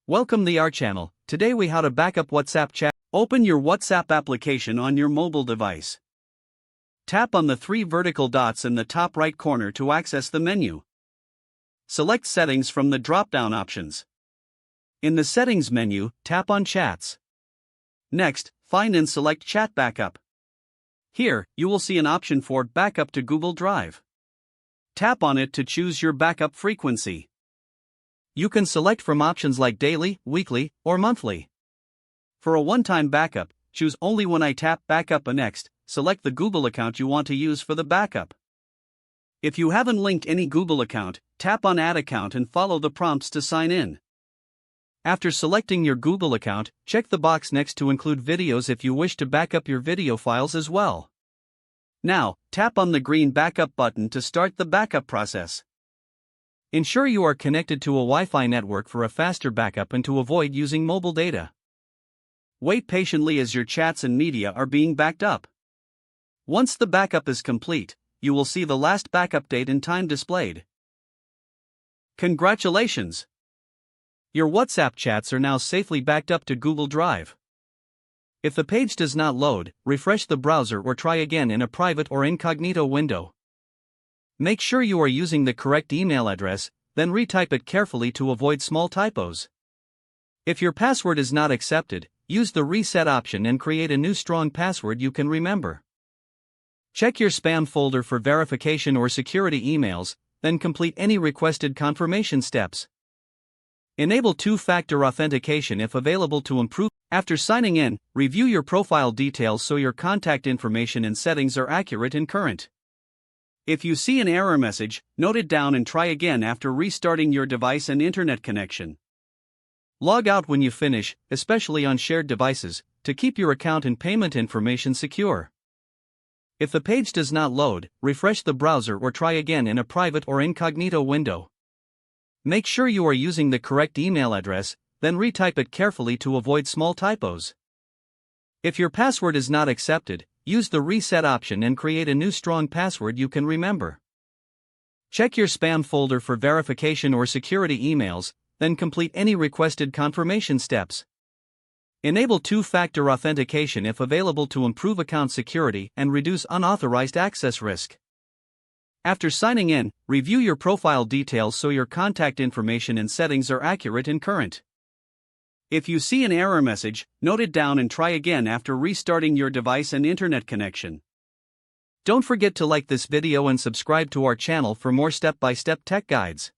Welcome to our channel. Today we how to backup WhatsApp chat. Open your WhatsApp application on your mobile device. Tap on the three vertical dots in the top right corner to access the menu. Select Settings from the drop-down options. In the Settings menu, tap on Chats. Next, find and select Chat Backup. Here, you will see an option for Backup to Google Drive. Tap on it to choose your backup frequency. You can select from options like daily, weekly, or monthly. For a one-time backup, choose only when I tap Backup and next, select the Google account you want to use for the backup. If you haven't linked any Google account, tap on Add Account and follow the prompts to sign in. After selecting your Google account, check the box next to include videos if you wish to backup your video files as well. Now, tap on the green Backup button to start the backup process. Ensure you are connected to a Wi-Fi network for a faster backup and to avoid using mobile data. Wait patiently as your chats and media are being backed up. Once the backup is complete, you will see the last backup date and time displayed. Congratulations! Your WhatsApp chats are now safely backed up to Google Drive. If the page does not load, refresh the browser or try again in a private or incognito window. Make sure you are using the correct email address, then retype it carefully to avoid small typos. If your password is not accepted, use the reset option and create a new strong password you can remember. Check your spam folder for verification or security emails, then complete any requested confirmation steps. Enable two-factor authentication if available to improve. After signing in, review your profile details so your contact information and settings are accurate and current. If you see an error message, note it down and try again after restarting your device and internet connection. Log out when you finish, especially on shared devices, to keep your account and payment information secure. If the page does not load, refresh the browser or try again in a private or incognito window. Make sure you are using the correct email address, then retype it carefully to avoid small typos. If your password is not accepted, use the reset option and create a new strong password you can remember. Check your spam folder for verification or security emails, then complete any requested confirmation steps. Enable two-factor authentication if available to improve account security and reduce unauthorized access risk. After signing in, review your profile details so your contact information and settings are accurate and current. If you see an error message, note it down and try again after restarting your device and internet connection. Don't forget to like this video and subscribe to our channel for more step-by-step tech guides.